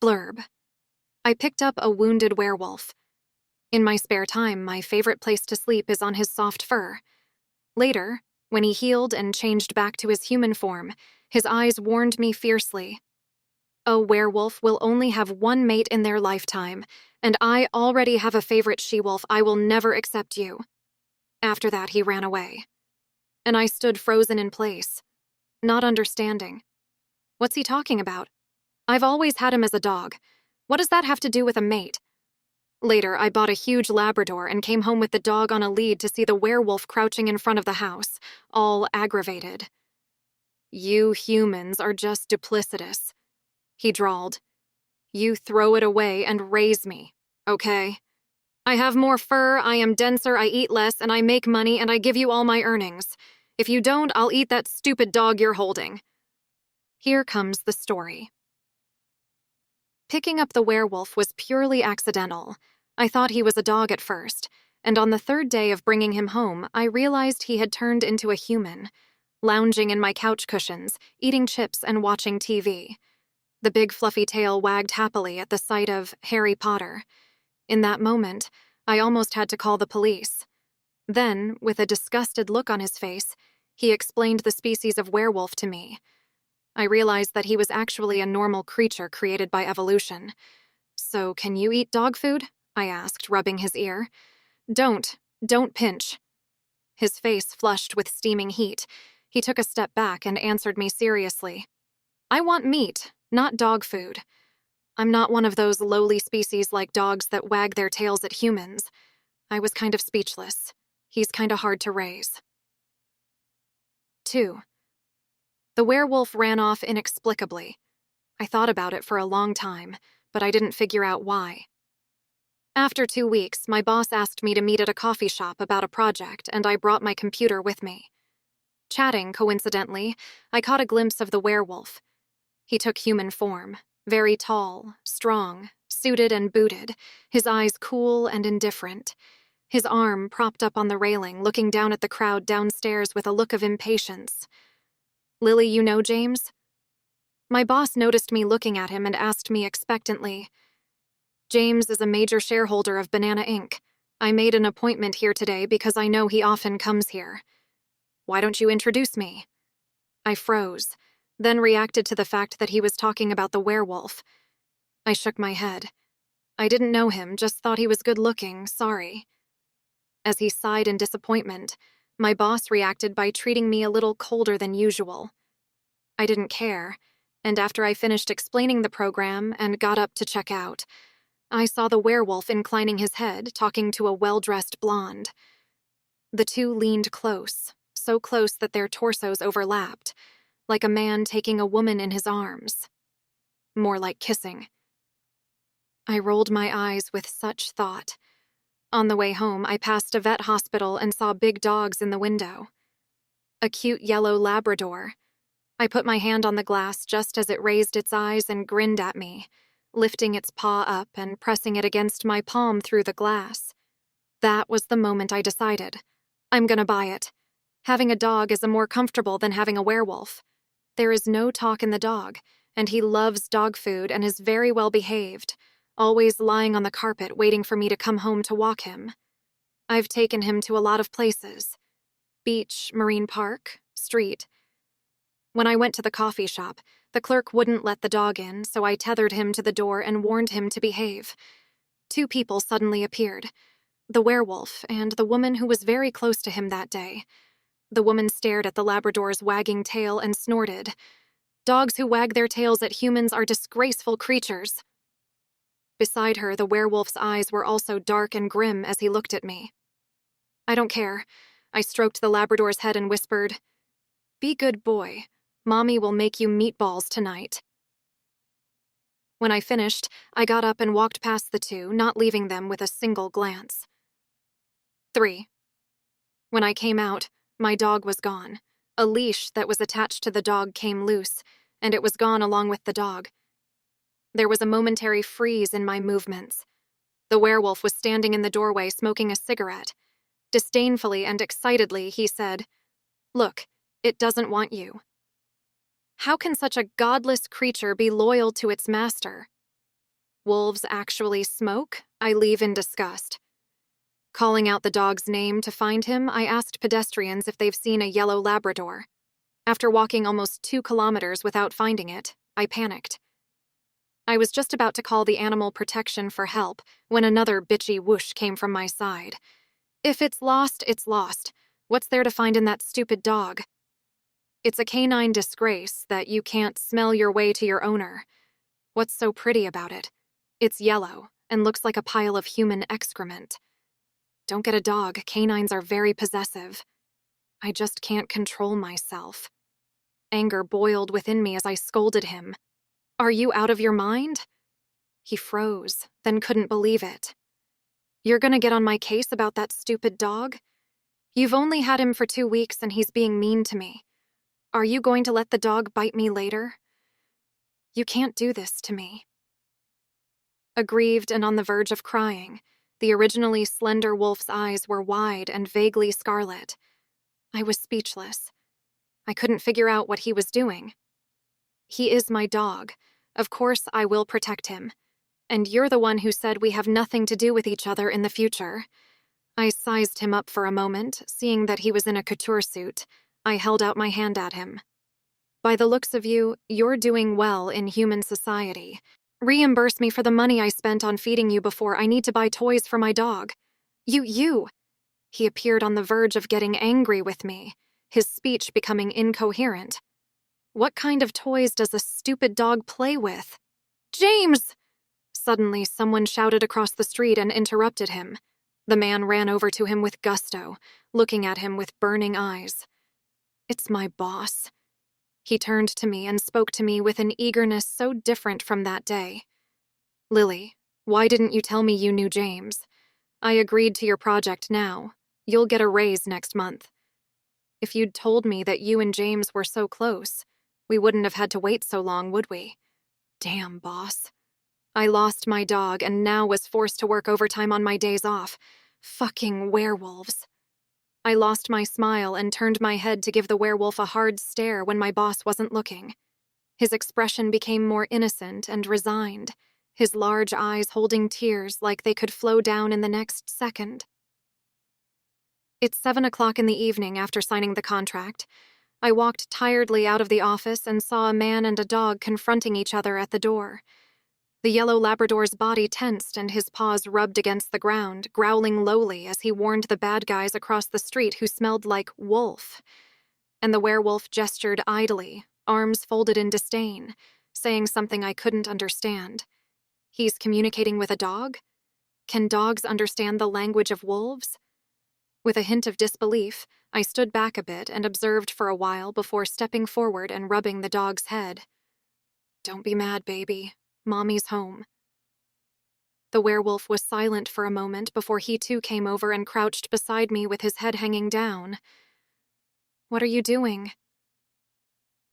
Blurb. I picked up a wounded werewolf. In my spare time, my favorite place to sleep is on his soft fur. Later, when he healed and changed back to his human form, his eyes warned me fiercely. A werewolf will only have one mate in their lifetime, and I already have a favorite she-wolf. I will never accept you. After that, he ran away. And I stood frozen in place, not understanding. What's he talking about? I've always had him as a dog. What does that have to do with a mate? Later, I bought a huge Labrador and came home with the dog on a lead to see the werewolf crouching in front of the house, all aggravated. "You humans are just duplicitous," he drawled. "You throw it away and raise me, okay? I have more fur, I am denser, I eat less, and I make money, and I give you all my earnings. If you don't, I'll eat that stupid dog you're holding." Here comes the story. Picking up the werewolf was purely accidental. I thought he was a dog at first, and on the third day of bringing him home, I realized he had turned into a human, lounging in my couch cushions, eating chips and watching TV. The big fluffy tail wagged happily at the sight of Harry Potter. In that moment, I almost had to call the police. Then, with a disgusted look on his face, he explained the species of werewolf to me. I realized that he was actually a normal creature created by evolution. "So, can you eat dog food?" I asked, rubbing his ear. Don't pinch." His face flushed with steaming heat. He took a step back and answered me seriously. "I want meat, not dog food. I'm not one of those lowly species like dogs that wag their tails at humans." I was kind of speechless. He's kind of hard to raise. 2. The werewolf ran off inexplicably. I thought about it for a long time, but I didn't figure out why. After 2 weeks, my boss asked me to meet at a coffee shop about a project, and I brought my computer with me. Chatting, coincidentally, I caught a glimpse of the werewolf. He took human form, very tall, strong, suited and booted, his eyes cool and indifferent. His arm propped up on the railing, looking down at the crowd downstairs with a look of impatience. "Lily, you know James?" My boss noticed me looking at him and asked me expectantly. "James is a major shareholder of Banana Inc. I made an appointment here today because I know he often comes here. Why don't you introduce me?" I froze, then reacted to the fact that he was talking about the werewolf. I shook my head. I didn't know him, just thought he was good-looking, sorry. As he sighed in disappointment, my boss reacted by treating me a little colder than usual. I didn't care, and after I finished explaining the program and got up to check out, I saw the werewolf inclining his head, talking to a well-dressed blonde. The two leaned close, so close that their torsos overlapped, like a man taking a woman in his arms. More like kissing. I rolled my eyes with such thought. On the way home, I passed a vet hospital and saw big dogs in the window. A cute yellow Labrador. I put my hand on the glass just as it raised its eyes and grinned at me, lifting its paw up and pressing it against my palm through the glass. That was the moment I decided. I'm gonna buy it. Having a dog is more comfortable than having a werewolf. There is no talk in the dog, and he loves dog food and is very well behaved, always lying on the carpet waiting for me to come home to walk him. I've taken him to a lot of places. Beach, marine park, street. When I went to the coffee shop, the clerk wouldn't let the dog in, so I tethered him to the door and warned him to behave. 2 people suddenly appeared. The werewolf and the woman who was very close to him that day. The woman stared at the Labrador's wagging tail and snorted. "Dogs who wag their tails at humans are disgraceful creatures." Beside her, the werewolf's eyes were also dark and grim as he looked at me. "I don't care." I stroked the Labrador's head and whispered, "Be good boy. Mommy will make you meatballs tonight." When I finished, I got up and walked past the two, not leaving them with a single glance. 3. When I came out, my dog was gone. A leash that was attached to the dog came loose, and it was gone along with the dog. There was a momentary freeze in my movements. The werewolf was standing in the doorway smoking a cigarette. Disdainfully and excitedly, he said, "Look, it doesn't want you." How can such a godless creature be loyal to its master? Wolves actually smoke? I leave in disgust. Calling out the dog's name to find him, I asked pedestrians if they've seen a yellow Labrador. After walking almost 2 kilometers without finding it, I panicked. I was just about to call the animal protection for help when another bitchy whoosh came from my side. If it's lost, it's lost. What's there to find in that stupid dog? It's a canine disgrace that you can't smell your way to your owner. What's so pretty about it? It's yellow and looks like a pile of human excrement. Don't get a dog, canines are very possessive. I just can't control myself. Anger boiled within me as I scolded him. Are you out of your mind? He froze, then couldn't believe it. You're gonna get on my case about that stupid dog? You've only had him for 2 weeks and he's being mean to me. Are you going to let the dog bite me later? You can't do this to me. Aggrieved and on the verge of crying, the originally slender wolf's eyes were wide and vaguely scarlet. I was speechless. I couldn't figure out what he was doing. He is my dog. Of course I will protect him. And you're the one who said we have nothing to do with each other in the future. I sized him up for a moment, seeing that he was in a couture suit. I held out my hand at him. By the looks of you, you're doing well in human society. Reimburse me for the money I spent on feeding you before I need to buy toys for my dog. You. He appeared on the verge of getting angry with me, his speech becoming incoherent. What kind of toys does a stupid dog play with? James! Suddenly, someone shouted across the street and interrupted him. The man ran over to him with gusto, looking at him with burning eyes. It's my boss. He turned to me and spoke to me with an eagerness so different from that day. Lily, why didn't you tell me you knew James? I agreed to your project now. You'll get a raise next month. If you'd told me that you and James were so close, we wouldn't have had to wait so long, would we? Damn, boss. I lost my dog and now was forced to work overtime on my days off. Fucking werewolves. I lost my smile and turned my head to give the werewolf a hard stare when my boss wasn't looking. His expression became more innocent and resigned, his large eyes holding tears like they could flow down in the next second. It's 7 o'clock in the evening after signing the contract. I walked tiredly out of the office and saw a man and a dog confronting each other at the door. The yellow Labrador's body tensed and his paws rubbed against the ground, growling lowly as he warned the bad guys across the street who smelled like wolf. And the werewolf gestured idly, arms folded in disdain, saying something I couldn't understand. He's communicating with a dog? Can dogs understand the language of wolves? With a hint of disbelief, I stood back a bit and observed for a while before stepping forward and rubbing the dog's head. Don't be mad, baby. Mommy's home. The werewolf was silent for a moment before he too came over and crouched beside me with his head hanging down. What are you doing?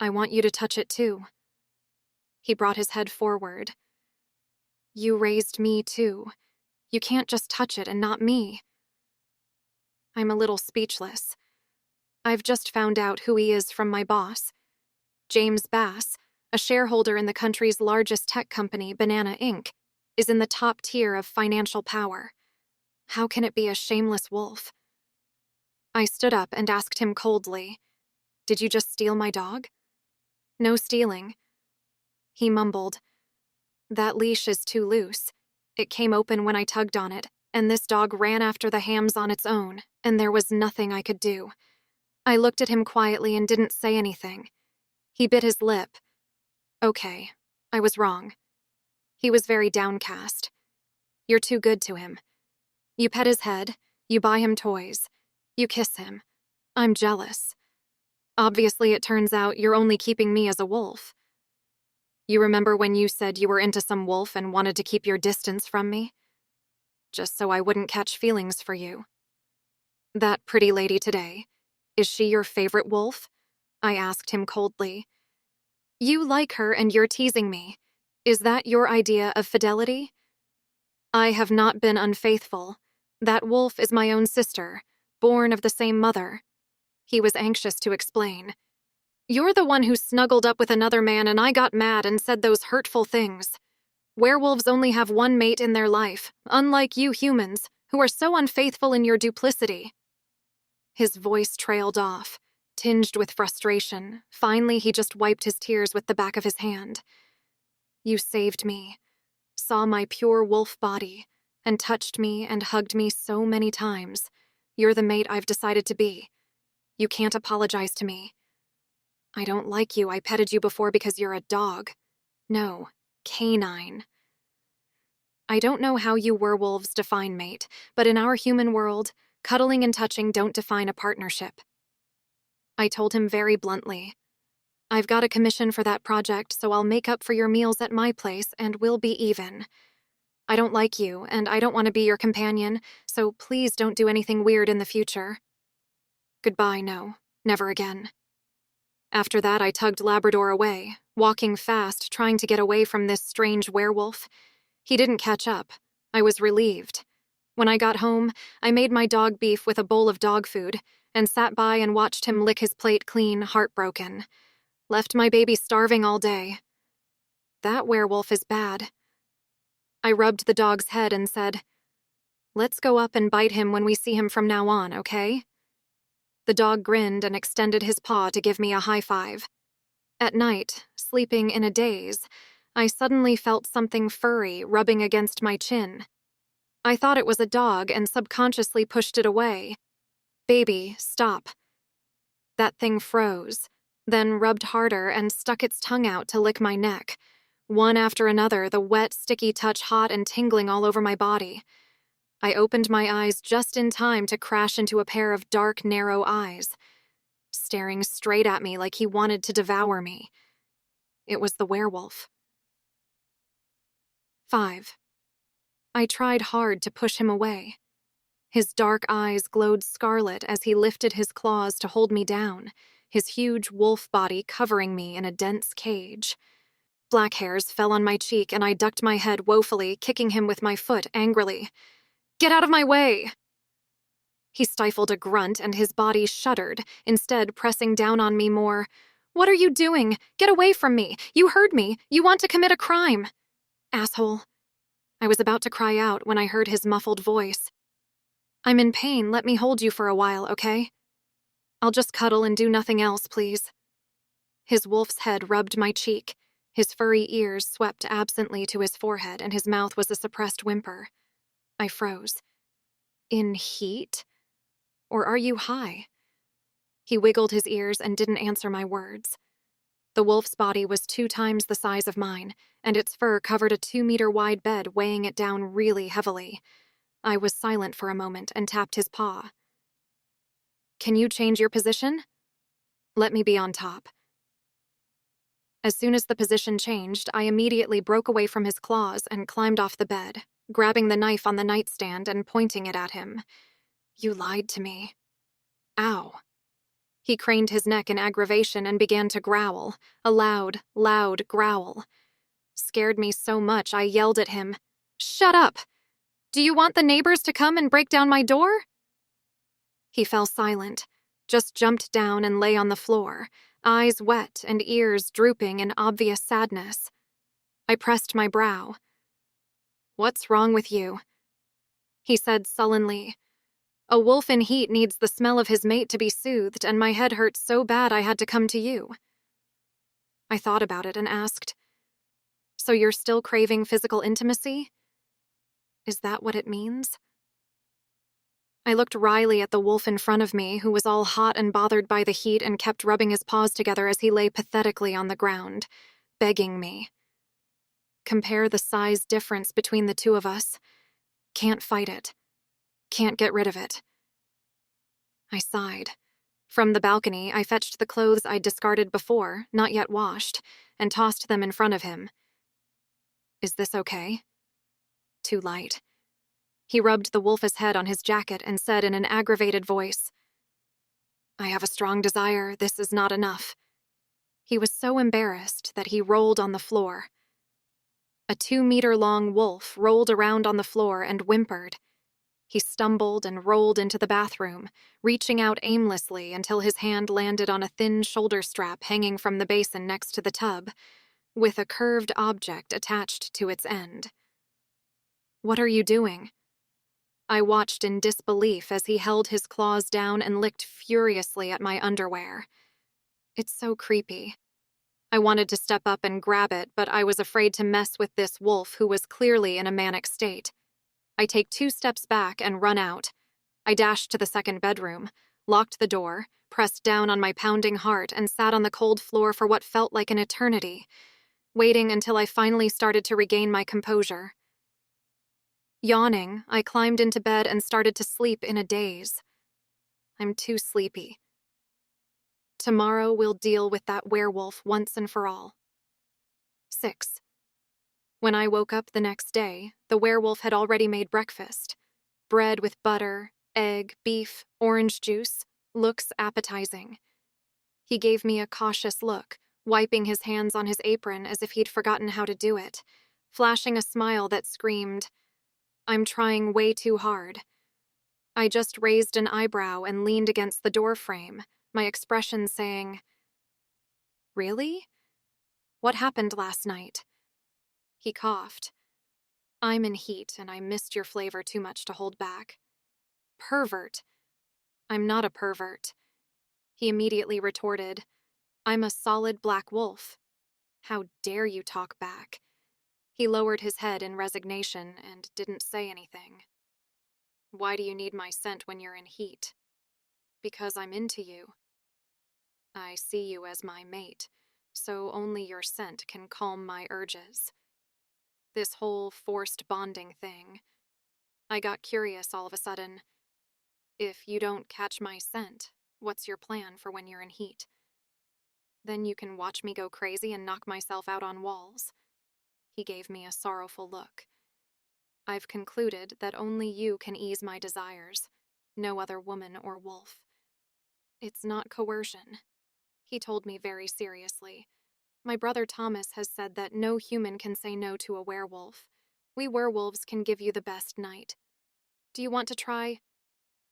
I want you to touch it too. He brought his head forward. You raised me too. You can't just touch it and not me. I'm a little speechless. I've just found out who he is from my boss, James Bass, a shareholder in the country's largest tech company, Banana Inc., is in the top tier of financial power. How can it be a shameless wolf? I stood up and asked him coldly, Did you just steal my dog? No stealing. He mumbled, That leash is too loose. It came open when I tugged on it, and this dog ran after the hams on its own, and there was nothing I could do. I looked at him quietly and didn't say anything. He bit his lip. Okay, I was wrong. He was very downcast. You're too good to him. You pet his head, you buy him toys, you kiss him. I'm jealous. Obviously, it turns out you're only keeping me as a wolf. You remember when you said you were into some wolf and wanted to keep your distance from me? Just so I wouldn't catch feelings for you. That pretty lady today, is she your favorite wolf? I asked him coldly. You like her and you're teasing me. Is that your idea of fidelity? I have not been unfaithful. That wolf is my own sister, born of the same mother. He was anxious to explain. You're the one who snuggled up with another man and I got mad and said those hurtful things. Werewolves only have one mate in their life, unlike you humans, who are so unfaithful in your duplicity." His voice trailed off, tinged with frustration. Finally, he just wiped his tears with the back of his hand. "You saved me, saw my pure wolf body, and touched me and hugged me so many times. You're the mate I've decided to be. You can't apologize to me. I don't like you. I petted you before because you're a dog. No, canine. I don't know how you werewolves define mate, but in our human world, cuddling and touching don't define a partnership." I told him very bluntly, "I've got a commission for that project, so I'll make up for your meals at my place and we'll be even. I don't like you, and I don't want to be your companion, so please don't do anything weird in the future. Goodbye, no, never again." After that, I tugged Labrador away, walking fast, trying to get away from this strange werewolf. He didn't catch up. I was relieved. When I got home, I made my dog beef with a bowl of dog food and sat by and watched him lick his plate clean, heartbroken. Left my baby starving all day. That werewolf is bad. I rubbed the dog's head and said, "Let's go up and bite him when we see him from now on, okay?" The dog grinned and extended his paw to give me a high five. At night, sleeping in a daze, I suddenly felt something furry rubbing against my chin. I thought it was a dog and subconsciously pushed it away. "Baby, stop." That thing froze, then rubbed harder and stuck its tongue out to lick my neck. One after another, the wet, sticky touch hot and tingling all over my body. I opened my eyes just in time to crash into a pair of dark, narrow eyes, staring straight at me like he wanted to devour me. It was the werewolf. 5. I tried hard to push him away. His dark eyes glowed scarlet as he lifted his claws to hold me down, his huge wolf body covering me in a dense cage. Black hairs fell on my cheek and I ducked my head woefully, kicking him with my foot angrily. "Get out of my way!" He stifled a grunt and his body shuddered, instead pressing down on me more. "What are you doing? Get away from me! You heard me! You want to commit a crime!" "Asshole." I was about to cry out when I heard his muffled voice. "I'm in pain. Let me hold you for a while, okay? I'll just cuddle and do nothing else, please." His wolf's head rubbed my cheek. His furry ears swept absently to his forehead and his mouth was a suppressed whimper. I froze. "In heat? Or are you high?" He wiggled his ears and didn't answer my words. The wolf's body was 2 times the size of mine, and its fur covered a 2-meter-wide bed, weighing it down really heavily. I was silent for a moment and tapped his paw. "Can you change your position? Let me be on top." As soon as the position changed, I immediately broke away from his claws and climbed off the bed, grabbing the knife on the nightstand and pointing it at him. "You lied to me." "Ow." He craned his neck in aggravation and began to growl, a loud, loud growl. Scared me so much I yelled at him, "Shut up! Do you want the neighbors to come and break down my door?" He fell silent, just jumped down and lay on the floor, eyes wet and ears drooping in obvious sadness. I pressed my brow. "What's wrong with you?" He said sullenly, "A wolf in heat needs the smell of his mate to be soothed, and my head hurts so bad I had to come to you." I thought about it and asked, "So you're still craving physical intimacy? Is that what it means?" I looked wryly at the wolf in front of me, who was all hot and bothered by the heat and kept rubbing his paws together as he lay pathetically on the ground, begging me. Compare the size difference between the two of us. Can't fight it. Can't get rid of it. I sighed. From the balcony, I fetched the clothes I'd discarded before, not yet washed, and tossed them in front of him. "Is this okay?" Too light. He rubbed the wolf's head on his jacket and said in an aggravated voice, "I have a strong desire. This is not enough." He was so embarrassed that he rolled on the floor. A 2-meter-long wolf rolled around on the floor and whimpered. He stumbled and rolled into the bathroom, reaching out aimlessly until his hand landed on a thin shoulder strap hanging from the basin next to the tub. with a curved object attached to its end. "What are you doing?" I watched in disbelief as he held his claws down and licked furiously at my underwear. It's so creepy. I wanted to step up and grab it, but I was afraid to mess with this wolf who was clearly in a manic state. I take 2 steps back and run out. I dashed to the second bedroom, locked the door, pressed down on my pounding heart, and sat on the cold floor for what felt like an eternity, waiting until I finally started to regain my composure. Yawning, I climbed into bed and started to sleep in a daze. I'm too sleepy. Tomorrow we'll deal with that werewolf once and for all. 6. When I woke up the next day, the werewolf had already made breakfast. Bread with butter, egg, beef, orange juice. Looks appetizing. He gave me a cautious look, wiping his hands on his apron as if he'd forgotten how to do it, flashing a smile that screamed, "I'm trying way too hard." I just raised an eyebrow and leaned against the doorframe, my expression saying, "Really? What happened last night?" He coughed. "I'm in heat and I missed your flavor too much to hold back." "Pervert. I'm not a pervert." He immediately retorted, "I'm a solid black wolf. How dare you talk back?" He lowered his head in resignation and didn't say anything. "Why do you need my scent when you're in heat?" "Because I'm into you. I see you as my mate, so only your scent can calm my urges. This whole forced bonding thing. I got curious all of a sudden. If you don't catch my scent, what's your plan for when you're in heat? Then you can watch me go crazy and knock myself out on walls." He gave me a sorrowful look. "I've concluded that only you can ease my desires, no other woman or wolf." "It's not coercion," he told me very seriously. "My brother Thomas has said that no human can say no to a werewolf. We werewolves can give you the best night. Do you want to try—"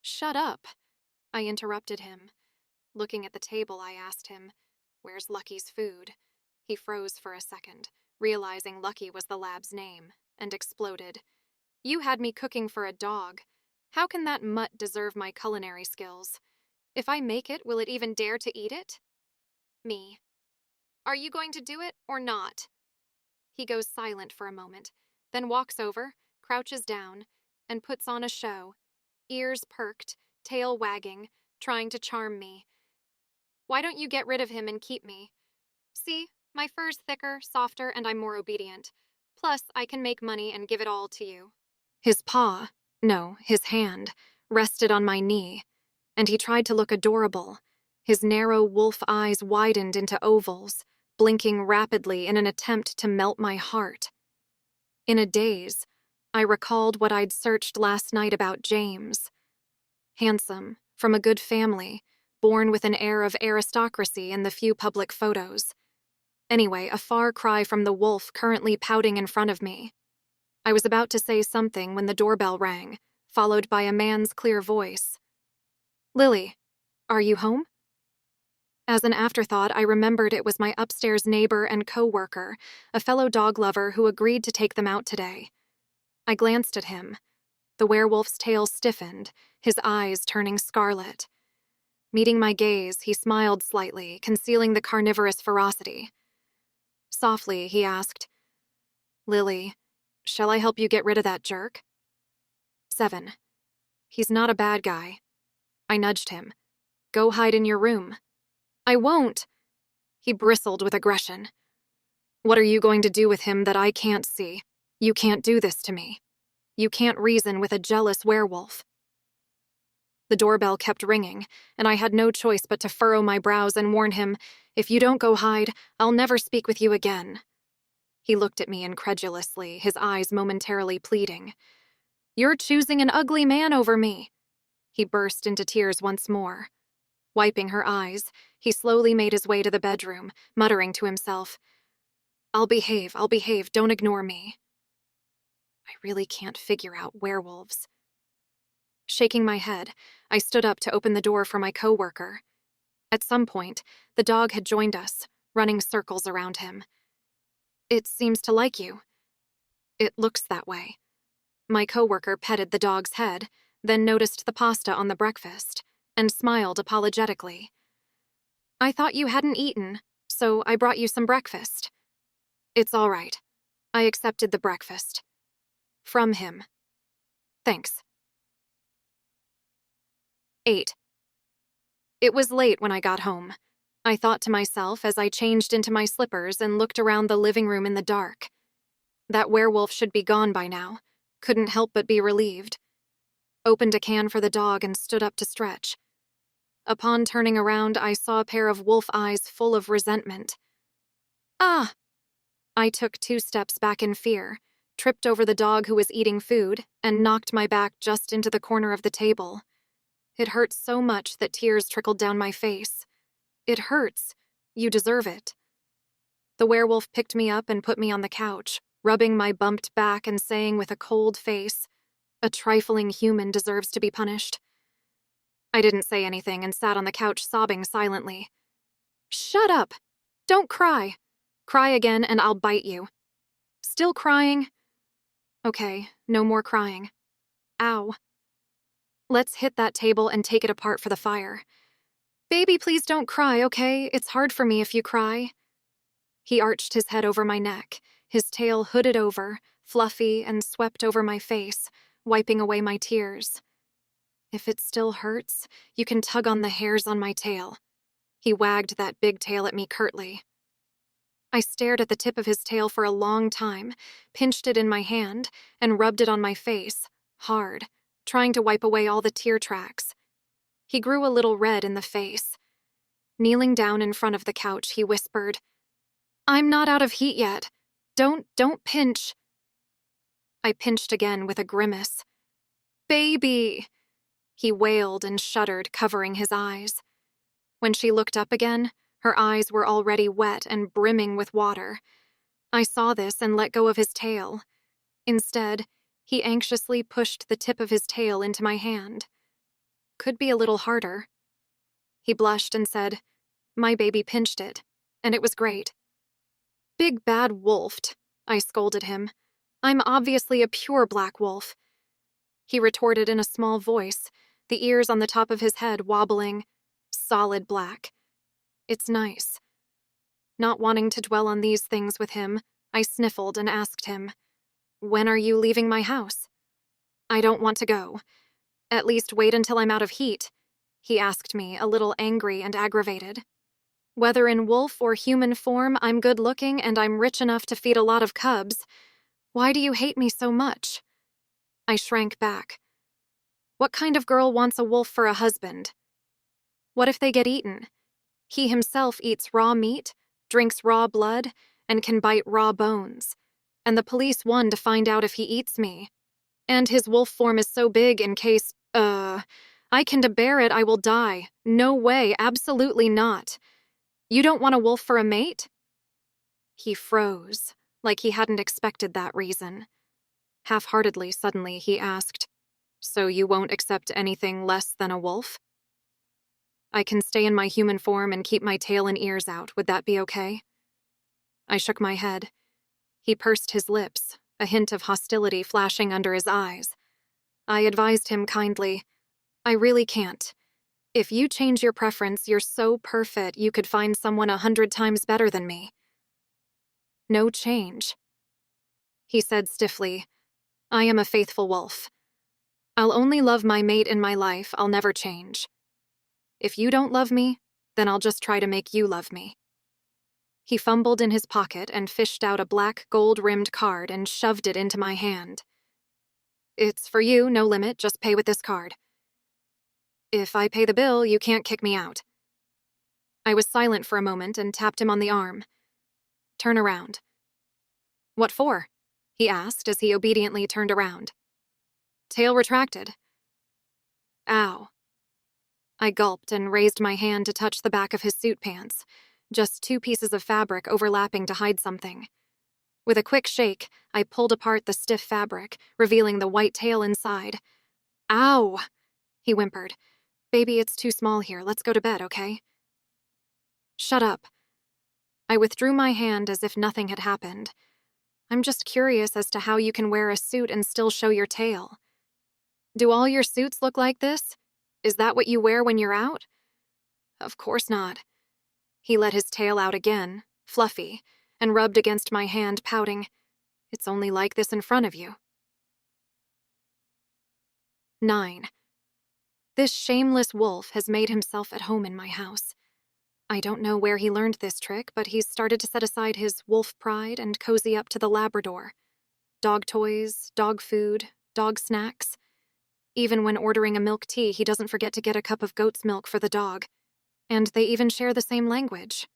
"Shut up," I interrupted him. Looking at the table, I asked him, "Where's Lucky's food?" He froze for a second, realizing Lucky was the lab's name, and exploded. "You had me cooking for a dog. How can that mutt deserve my culinary skills? If I make it, will it even dare to eat it?" Me. "Are you going to do it or not?" He goes silent for a moment, then walks over, crouches down, and puts on a show, ears perked, tail wagging, trying to charm me. "Why don't you get rid of him and keep me? See, my fur's thicker, softer, and I'm more obedient. Plus, I can make money and give it all to you." His paw, no, his hand, rested on my knee, and he tried to look adorable. His narrow wolf eyes widened into ovals, blinking rapidly in an attempt to melt my heart. In a daze, I recalled what I'd searched last night about James. Handsome, from a good family, born with an air of aristocracy in the few public photos. Anyway, a far cry from the wolf currently pouting in front of me. I was about to say something when the doorbell rang, followed by a man's clear voice. "Lily, are you home?" As an afterthought, I remembered it was my upstairs neighbor and co-worker, a fellow dog lover who agreed to take them out today. I glanced at him. The werewolf's tail stiffened, his eyes turning scarlet. Meeting my gaze, he smiled slightly, concealing the carnivorous ferocity. Softly, he asked, "Lily, shall I help you get rid of that jerk?" 7. He's not a bad guy. I nudged him. "Go hide in your room." "I won't." He bristled with aggression. "What are you going to do with him that I can't see? You can't do this to me. You can't reason with a jealous werewolf." The doorbell kept ringing, and I had no choice but to furrow my brows and warn him, "If you don't go hide, I'll never speak with you again." He looked at me incredulously, his eyes momentarily pleading. "You're choosing an ugly man over me." He burst into tears once more. Wiping her eyes, he slowly made his way to the bedroom, muttering to himself, I'll behave, don't ignore me." I really can't figure out werewolves. Shaking my head, I stood up to open the door for my co-worker. At some point, the dog had joined us, running circles around him. It seems to like you. It looks that way. My coworker petted the dog's head, then noticed the pasta on the breakfast, and smiled apologetically. I thought you hadn't eaten, so I brought you some breakfast. It's all right. I accepted the breakfast. From him. Thanks. 8. It was late when I got home. I thought to myself as I changed into my slippers and looked around the living room in the dark. That werewolf should be gone by now. Couldn't help but be relieved. Opened a can for the dog and stood up to stretch. Upon turning around, I saw a pair of wolf eyes full of resentment. Ah! I took 2 steps back in fear, tripped over the dog who was eating food, and knocked my back just into the corner of the table. It hurt so much that tears trickled down my face. It hurts. You deserve it. The werewolf picked me up and put me on the couch, rubbing my bumped back and saying with a cold face, "A trifling human deserves to be punished." I didn't say anything and sat on the couch sobbing silently. Shut up! Don't cry! Cry again and I'll bite you. Still crying? Okay, no more crying. Ow. Let's hit that table and take it apart for the fire. Baby, please don't cry, okay? It's hard for me if you cry. He arched his head over my neck, his tail hooded over, fluffy, and swept over my face, wiping away my tears. If it still hurts, you can tug on the hairs on my tail. He wagged that big tail at me curtly. I stared at the tip of his tail for a long time, pinched it in my hand, and rubbed it on my face, hard, trying to wipe away all the tear tracks. He grew a little red in the face. Kneeling down in front of the couch, he whispered, "I'm not out of heat yet. Don't pinch." I pinched again with a grimace. "Baby!" He wailed and shuddered, covering his eyes. When she looked up again, her eyes were already wet and brimming with water. I saw this and let go of his tail. Instead, he anxiously pushed the tip of his tail into my hand. Could be a little harder. He blushed and said, "My baby pinched it, and it was great." "Big bad wolfed," I scolded him. "I'm obviously a pure black wolf." He retorted in a small voice, the ears on the top of his head wobbling. "Solid black. It's nice." Not wanting to dwell on these things with him, I sniffled and asked him, "When are you leaving my house?" "I don't want to go. At least wait until I'm out of heat," he asked me, a little angry and aggravated. Whether in wolf or human form, I'm good-looking and I'm rich enough to feed a lot of cubs. Why do you hate me so much? I shrank back. What kind of girl wants a wolf for a husband? What if they get eaten? He himself eats raw meat, drinks raw blood, and can bite raw bones. And the police won to find out if he eats me. And his wolf form is so big in case, I can bear it, I will die. No way, absolutely not. You don't want a wolf for a mate? He froze, like he hadn't expected that reason. Half-heartedly, suddenly, he asked, "So you won't accept anything less than a wolf?" "I can stay in my human form and keep my tail and ears out. Would that be okay?" I shook my head. He pursed his lips, a hint of hostility flashing under his eyes. I advised him kindly, "I really can't. If you change your preference, you're so perfect you could find someone 100 times better than me." "No change." He said stiffly, "I am a faithful wolf. I'll only love my mate in my life, I'll never change. If you don't love me, then I'll just try to make you love me." He fumbled in his pocket and fished out a black gold-rimmed card and shoved it into my hand. "It's for you, no limit, just pay with this card. If I pay the bill, you can't kick me out." I was silent for a moment and tapped him on the arm. "Turn around." "What for?" he asked as he obediently turned around. "Tail retracted." "Ow." I gulped and raised my hand to touch the back of his suit pants, just 2 pieces of fabric overlapping to hide something. With a quick shake, I pulled apart the stiff fabric, revealing the white tail inside. "Ow!" he whimpered. "Baby, it's too small here. Let's go to bed, okay?" "Shut up." I withdrew my hand as if nothing had happened. I'm just curious as to how you can wear a suit and still show your tail. Do all your suits look like this? Is that what you wear when you're out? Of course not. He let his tail out again, fluffy, and rubbed against my hand, pouting. It's only like this in front of you. 9. This shameless wolf has made himself at home in my house. I don't know where he learned this trick, but he's started to set aside his wolf pride and cozy up to the Labrador. Dog toys, dog food, dog snacks. Even when ordering a milk tea, he doesn't forget to get a cup of goat's milk for the dog. And they even share the same language.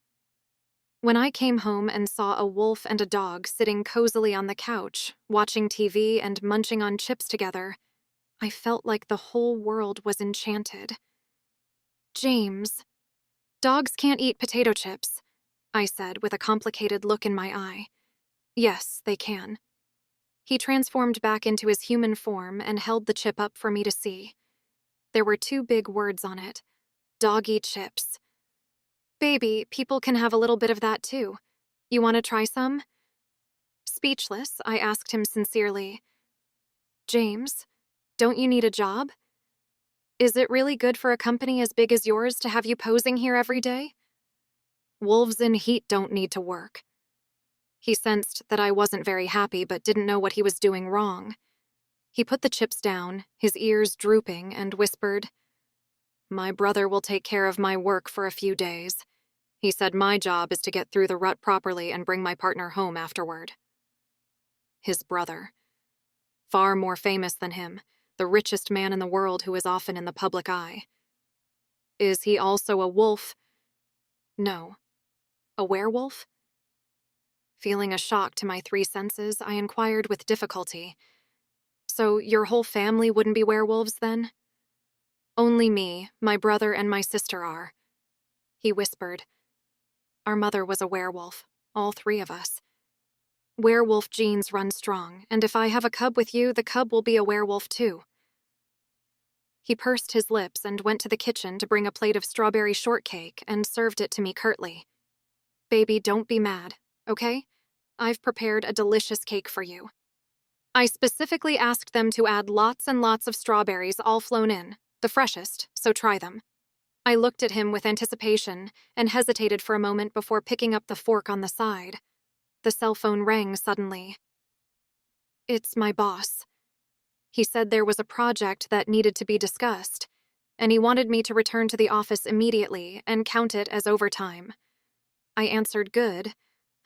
When I came home and saw a wolf and a dog sitting cozily on the couch, watching TV and munching on chips together, I felt like the whole world was enchanted. James, dogs can't eat potato chips, I said with a complicated look in my eye. Yes, they can. He transformed back into his human form and held the chip up for me to see. There were 2 big words on it. Doggy chips. Baby, people can have a little bit of that too. You want to try some? Speechless, I asked him sincerely. James, don't you need a job? Is it really good for a company as big as yours to have you posing here every day? Wolves in heat don't need to work. He sensed that I wasn't very happy but didn't know what he was doing wrong. He put the chips down, his ears drooping, and whispered, My brother will take care of my work for a few days. He said my job is to get through the rut properly and bring my partner home afterward. His brother. Far more famous than him, the richest man in the world who is often in the public eye. Is he also a wolf? No. A werewolf? Feeling a shock to my 3 senses, I inquired with difficulty. So your whole family wouldn't be werewolves then? Only me, my brother, and my sister are. He whispered. Our mother was a werewolf, all 3 of us. Werewolf genes run strong, and if I have a cub with you, the cub will be a werewolf too. He pursed his lips and went to the kitchen to bring a plate of strawberry shortcake and served it to me curtly. Baby, don't be mad, okay? I've prepared a delicious cake for you. I specifically asked them to add lots and lots of strawberries all flown in, the freshest, so try them. I looked at him with anticipation and hesitated for a moment before picking up the fork on the side. The cell phone rang suddenly. It's my boss. He said there was a project that needed to be discussed, and he wanted me to return to the office immediately and count it as overtime. I answered good,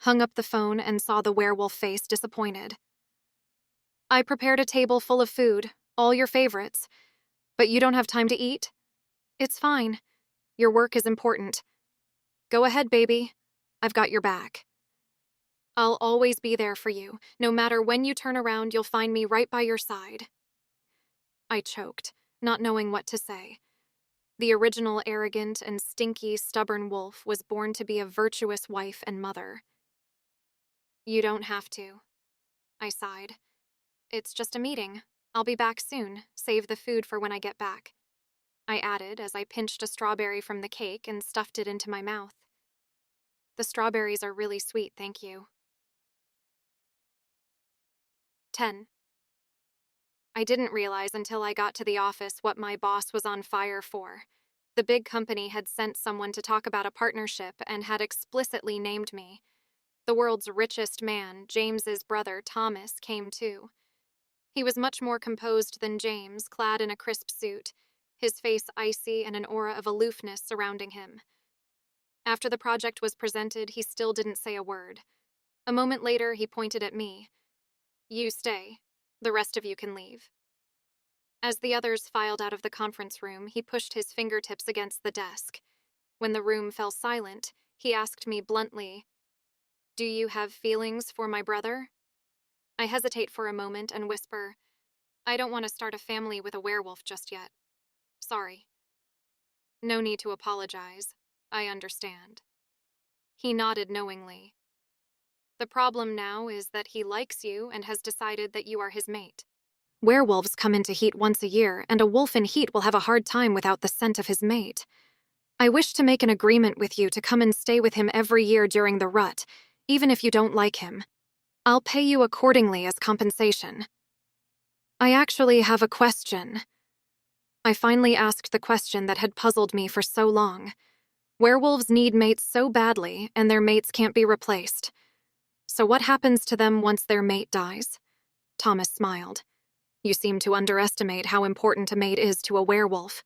hung up the phone, and saw the werewolf face disappointed. I prepared a table full of food, all your favorites, but you don't have time to eat? It's fine. Your work is important. Go ahead, baby. I've got your back. I'll always be there for you. No matter when you turn around, you'll find me right by your side. I choked, not knowing what to say. The original arrogant and stinky, stubborn wolf was born to be a virtuous wife and mother. You don't have to. I sighed. It's just a meeting. I'll be back soon. Save the food for when I get back. I added as I pinched a strawberry from the cake and stuffed it into my mouth. The strawberries are really sweet, thank you. 10. I didn't realize until I got to the office what my boss was on fire for. The big company had sent someone to talk about a partnership and had explicitly named me. The world's richest man, James's brother, Thomas, came too. He was much more composed than James, clad in a crisp suit, his face icy and an aura of aloofness surrounding him. After the project was presented, he still didn't say a word. A moment later, he pointed at me. You stay. The rest of you can leave. As the others filed out of the conference room, he pushed his fingertips against the desk. When the room fell silent, he asked me bluntly, Do you have feelings for my brother? I hesitate for a moment and whisper, I don't want to start a family with a werewolf just yet. Sorry. No need to apologize. I understand. He nodded knowingly. The problem now is that he likes you and has decided that you are his mate. Werewolves come into heat once a year, and a wolf in heat will have a hard time without the scent of his mate. I wish to make an agreement with you to come and stay with him every year during the rut, even if you don't like him. I'll pay you accordingly as compensation. I actually have a question. I finally asked the question that had puzzled me for so long. Werewolves need mates so badly, and their mates can't be replaced. So what happens to them once their mate dies? Thomas smiled. You seem to underestimate how important a mate is to a werewolf.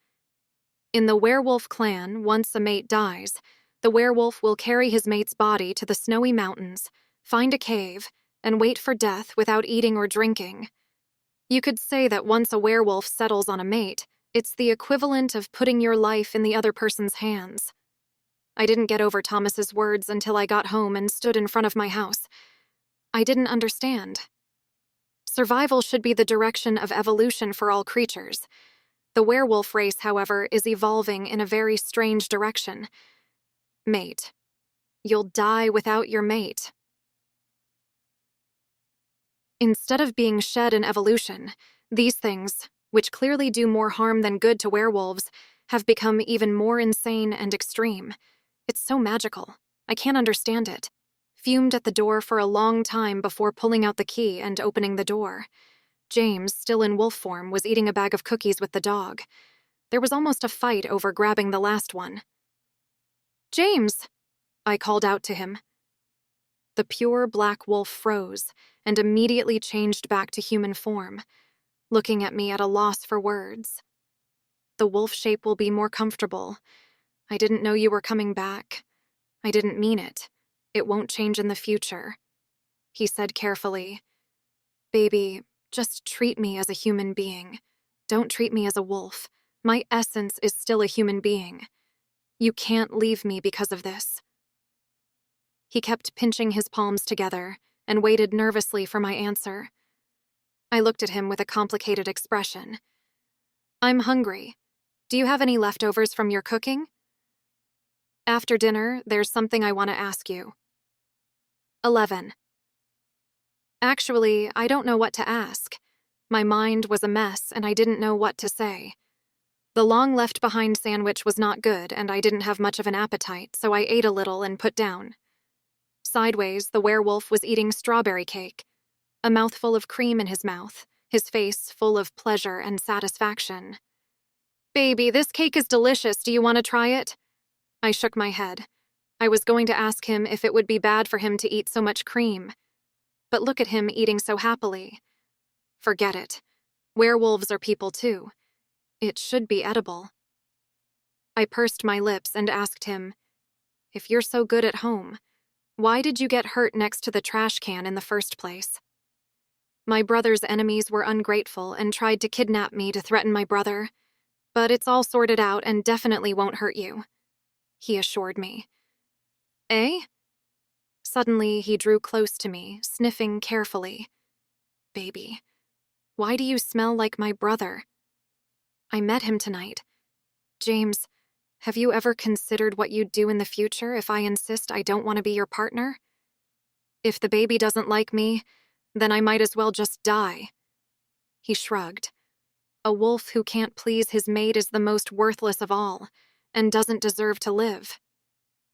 In the werewolf clan, once a mate dies, the werewolf will carry his mate's body to the snowy mountains, find a cave, and wait for death without eating or drinking. You could say that once a werewolf settles on a mate, it's the equivalent of putting your life in the other person's hands. I didn't get over Thomas's words until I got home and stood in front of my house. I didn't understand. Survival should be the direction of evolution for all creatures. The werewolf race, however, is evolving in a very strange direction. Mate. You'll die without your mate. Instead of being shed in evolution, these things, which clearly do more harm than good to werewolves, have become even more insane and extreme. It's so magical. I can't understand it. Fumed at the door for a long time before pulling out the key and opening the door. James, still in wolf form, was eating a bag of cookies with the dog. There was almost a fight over grabbing the last one. James! I called out to him. The pure black wolf froze and immediately changed back to human form, looking at me at a loss for words. The wolf shape will be more comfortable. I didn't know you were coming back. I didn't mean it. It won't change in the future. He said carefully, Baby, just treat me as a human being. Don't treat me as a wolf. My essence is still a human being. You can't leave me because of this. He kept pinching his palms together and waited nervously for my answer. I looked at him with a complicated expression. I'm hungry. Do you have any leftovers from your cooking? After dinner, there's something I want to ask you. 11. Actually, I don't know what to ask. My mind was a mess and I didn't know what to say. The long left-behind sandwich was not good and I didn't have much of an appetite, so I ate a little and put down. Sideways, the werewolf was eating strawberry cake, a mouthful of cream in his mouth, his face full of pleasure and satisfaction. Baby, this cake is delicious. Do you want to try it? I shook my head. I was going to ask him if it would be bad for him to eat so much cream. But look at him eating so happily. Forget it. Werewolves are people too. It should be edible. I pursed my lips and asked him, If you're so good at home, why did you get hurt next to the trash can in the first place? My brother's enemies were ungrateful and tried to kidnap me to threaten my brother, but it's all sorted out and definitely won't hurt you, he assured me. Eh? Suddenly, he drew close to me, sniffing carefully. Baby, why do you smell like my brother? I met him tonight. James, have you ever considered what you'd do in the future if I insist I don't want to be your partner? If the baby doesn't like me, then I might as well just die. He shrugged. A wolf who can't please his mate is the most worthless of all, and doesn't deserve to live.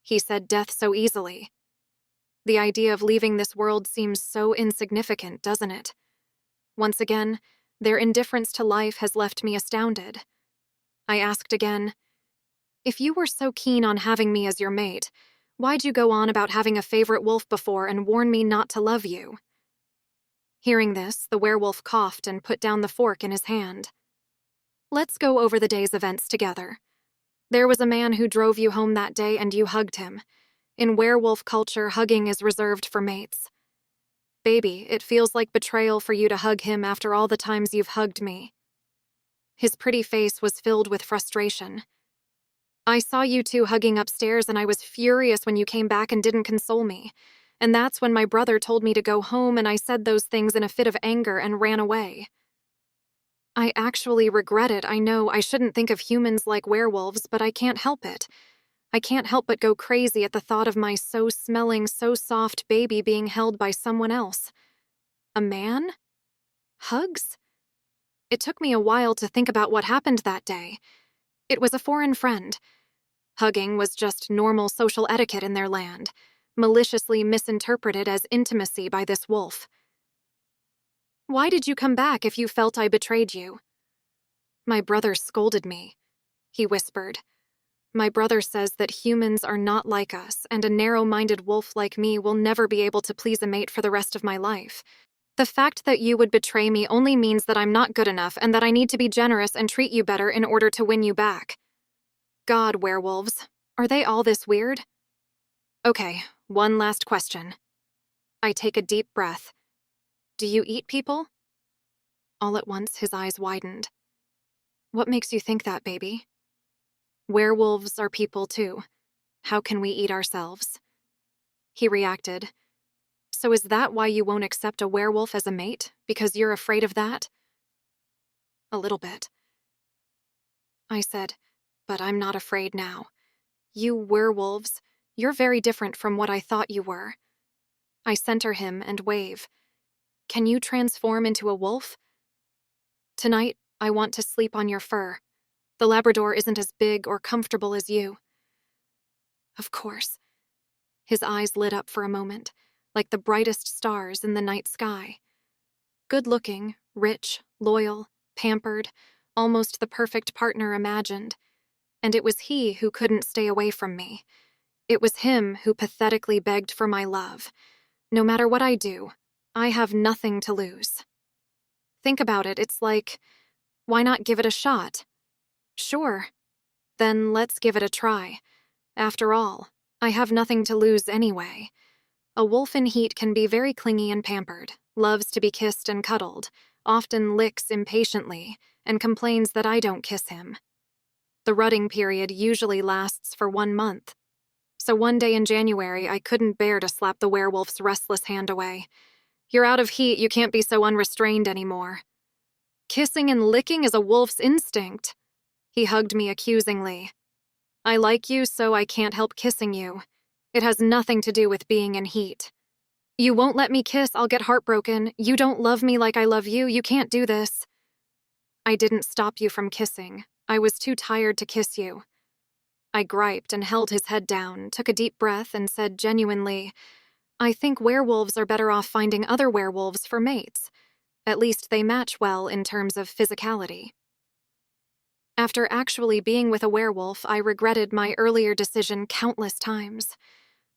He said death so easily. The idea of leaving this world seems so insignificant, doesn't it? Once again, their indifference to life has left me astounded. I asked again, If you were so keen on having me as your mate, why'd you go on about having a favorite wolf before and warn me not to love you? Hearing this, the werewolf coughed and put down the fork in his hand. Let's go over the day's events together. There was a man who drove you home that day and you hugged him. In werewolf culture, hugging is reserved for mates. Baby, it feels like betrayal for you to hug him after all the times you've hugged me. His pretty face was filled with frustration. I saw you two hugging upstairs and I was furious when you came back and didn't console me. And that's when my brother told me to go home and I said those things in a fit of anger and ran away. I actually regret it. I know I shouldn't think of humans like werewolves, but I can't help it. I can't help but go crazy at the thought of my so-smelling, so-soft baby being held by someone else. A man? Hugs? It took me a while to think about what happened that day. It was a foreign friend. Hugging was just normal social etiquette in their land, maliciously misinterpreted as intimacy by this wolf. "Why did you come back if you felt I betrayed you?" "My brother scolded me," he whispered. "My brother says that humans are not like us, and a narrow-minded wolf like me will never be able to please a mate for the rest of my life. The fact that you would betray me only means that I'm not good enough and that I need to be generous and treat you better in order to win you back. God, werewolves, are they all this weird?" "Okay, one last question." I take a deep breath. "Do you eat people?" All at once, his eyes widened. "What makes you think that, baby?" "Werewolves are people too. How can we eat ourselves?" He reacted. "So is that why you won't accept a werewolf as a mate? Because you're afraid of that?" "A little bit." I said, "But I'm not afraid now. You werewolves, you're very different from what I thought you were." I center him and wave. "Can you transform into a wolf?" "Tonight, I want to sleep on your fur. The Labrador isn't as big or comfortable as you." "Of course." His eyes lit up for a moment, like the brightest stars in the night sky. Good-looking, rich, loyal, pampered, almost the perfect partner imagined. And it was he who couldn't stay away from me. It was him who pathetically begged for my love. No matter what I do, I have nothing to lose. Think about it, it's like, why not give it a shot? Sure. Then let's give it a try. After all, I have nothing to lose anyway. A wolf in heat can be very clingy and pampered, loves to be kissed and cuddled, often licks impatiently, and complains that I don't kiss him. The rutting period usually lasts for 1 month. So one day in January, I couldn't bear to slap the werewolf's restless hand away. "You're out of heat, you can't be so unrestrained anymore." "Kissing and licking is a wolf's instinct." He hugged me accusingly. "I like you, so I can't help kissing you. It has nothing to do with being in heat." "You won't let me kiss, I'll get heartbroken. You don't love me like I love you, you can't do this." "I didn't stop you from kissing. I was too tired to kiss you." I griped and held his head down, took a deep breath, and said genuinely, "I think werewolves are better off finding other werewolves for mates. At least they match well in terms of physicality." After actually being with a werewolf, I regretted my earlier decision countless times.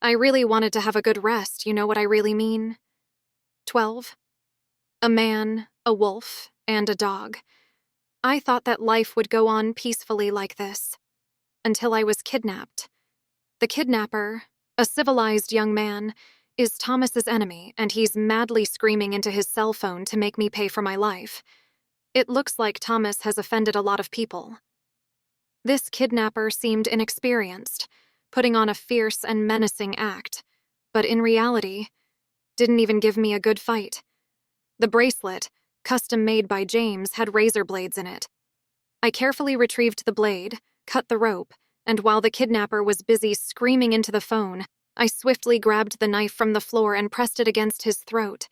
I really wanted to have a good rest, you know what I really mean? 12. A man, a wolf, and a dog. I thought that life would go on peacefully like this. Until I was kidnapped. The kidnapper, a civilized young man, is Thomas's enemy, and he's madly screaming into his cell phone to make me pay for my life. It looks like Thomas has offended a lot of people. This kidnapper seemed inexperienced, putting on a fierce and menacing act, but in reality, didn't even give me a good fight. The bracelet, custom made by James, had razor blades in it. I carefully retrieved the blade, cut the rope, and while the kidnapper was busy screaming into the phone, I swiftly grabbed the knife from the floor and pressed it against his throat.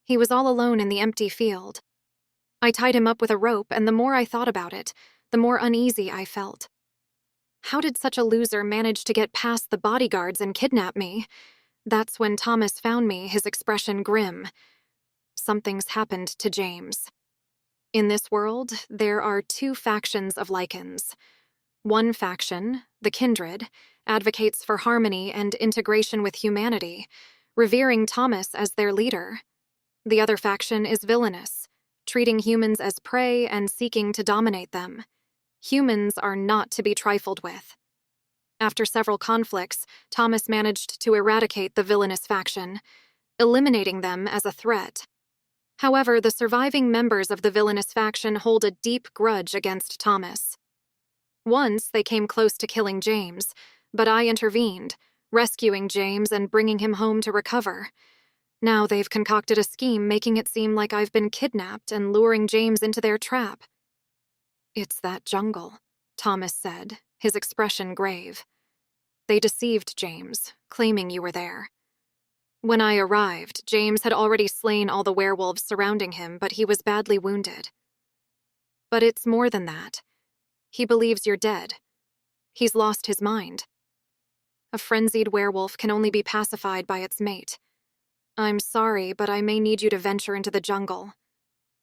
He was all alone in the empty field. I tied him up with a rope, and the more I thought about it, the more uneasy I felt. How did such a loser manage to get past the bodyguards and kidnap me? That's when Thomas found me, his expression grim. Something's happened to James. In this world, there are 2 factions of lichens. One faction, the kindred, advocates for harmony and integration with humanity, revering Thomas as their leader. The other faction is villainous, treating humans as prey and seeking to dominate them. Humans are not to be trifled with. After several conflicts, Thomas managed to eradicate the villainous faction, eliminating them as a threat. However, the surviving members of the villainous faction hold a deep grudge against Thomas. Once, they came close to killing James, but I intervened, rescuing James and bringing him home to recover. Now they've concocted a scheme making it seem like I've been kidnapped and luring James into their trap. "It's that jungle," Thomas said, his expression grave. "They deceived James, claiming you were there." When I arrived, James had already slain all the werewolves surrounding him, but he was badly wounded. "But it's more than that. He believes you're dead." He's lost his mind. A frenzied werewolf can only be pacified by its mate. I'm sorry, but I may need you to venture into the jungle.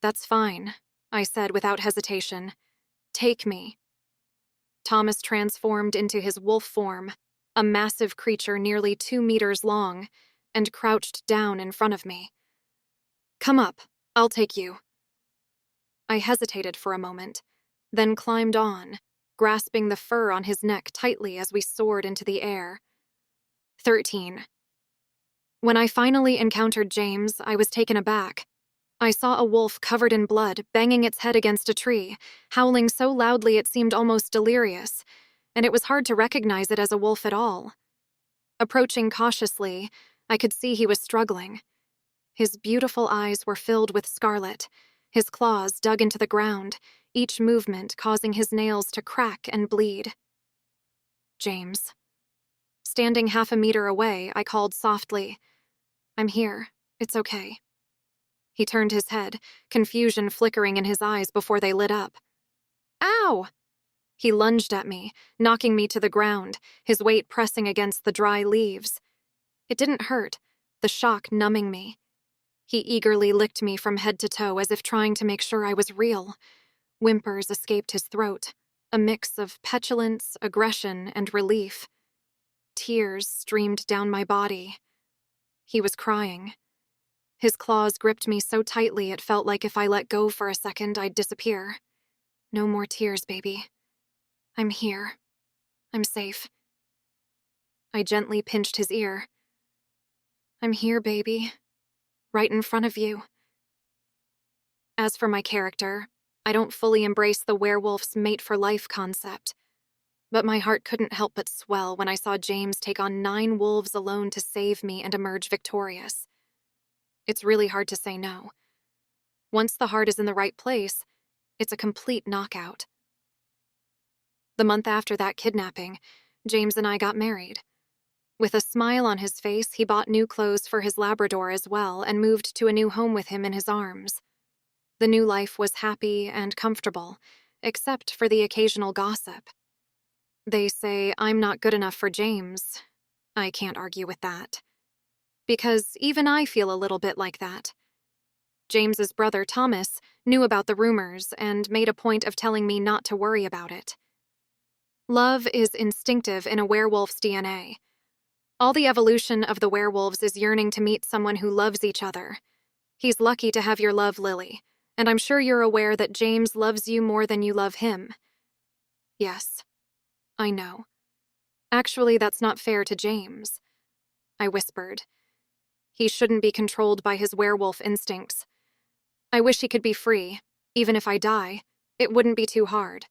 That's fine, I said without hesitation. Take me. Thomas transformed into his wolf form, a massive creature nearly 2 meters long, and crouched down in front of me. Come up, I'll take you. I hesitated for a moment, then climbed on, grasping the fur on his neck tightly as we soared into the air. 13. When I finally encountered James, I was taken aback. I saw a wolf covered in blood, banging its head against a tree, howling so loudly it seemed almost delirious, and it was hard to recognize it as a wolf at all. Approaching cautiously, I could see he was struggling. His beautiful eyes were filled with scarlet, his claws dug into the ground, each movement causing his nails to crack and bleed. James. Standing 1/2 meter away, I called softly, I'm here. It's okay. He turned his head, confusion flickering in his eyes before they lit up. Ow! He lunged at me, knocking me to the ground, his weight pressing against the dry leaves. It didn't hurt, the shock numbing me. He eagerly licked me from head to toe as if trying to make sure I was real. Whimpers escaped his throat, a mix of petulance, aggression, and relief. Tears streamed down my body. He was crying. His claws gripped me so tightly it felt like if I let go for a second, I'd disappear. No more tears, baby. I'm here. I'm safe. I gently pinched his ear. I'm here, baby. Right in front of you. As for my character, I don't fully embrace the werewolf's mate-for-life concept. But my heart couldn't help but swell when I saw James take on 9 wolves alone to save me and emerge victorious. It's really hard to say no. Once the heart is in the right place, it's a complete knockout. The month after that kidnapping, James and I got married. With a smile on his face, he bought new clothes for his Labrador as well and moved to a new home with him in his arms. The new life was happy and comfortable, except for the occasional gossip. They say I'm not good enough for James. I can't argue with that. Because even I feel a little bit like that. James's brother, Thomas, knew about the rumors and made a point of telling me not to worry about it. Love is instinctive in a werewolf's DNA. All the evolution of the werewolves is yearning to meet someone who loves each other. He's lucky to have your love, Lily, and I'm sure you're aware that James loves you more than you love him. Yes, I know. Actually, that's not fair to James, I whispered. He shouldn't be controlled by his werewolf instincts. I wish he could be free. Even if I die, it wouldn't be too hard.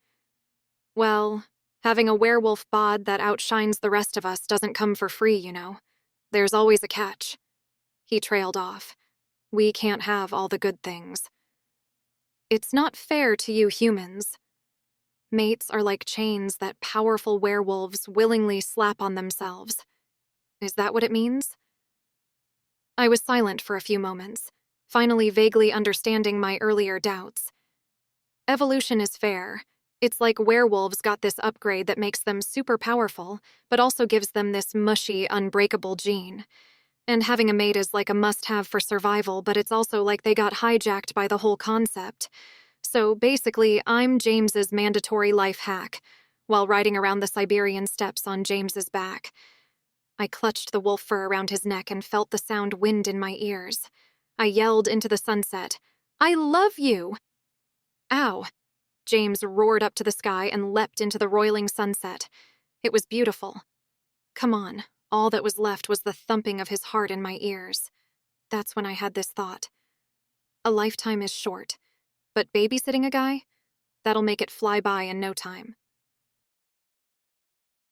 Well, having a werewolf bod that outshines the rest of us doesn't come for free, you know. There's always a catch. He trailed off. We can't have all the good things. It's not fair to you humans. Mates are like chains that powerful werewolves willingly slap on themselves. Is that what it means? I was silent for a few moments, finally vaguely understanding my earlier doubts. Evolution is fair. It's like werewolves got this upgrade that makes them super powerful, but also gives them this mushy, unbreakable gene. And having a mate is like a must-have for survival, but it's also like they got hijacked by the whole concept. So basically, I'm James's mandatory life hack, while riding around the Siberian steppes on James's back. I clutched the wolf fur around his neck and felt the sound wind in my ears. I yelled into the sunset, I love you! Ow! James roared up to the sky and leapt into the roiling sunset. It was beautiful. Come on, all that was left was the thumping of his heart in my ears. That's when I had this thought. A lifetime is short, but babysitting a guy? That'll make it fly by in no time.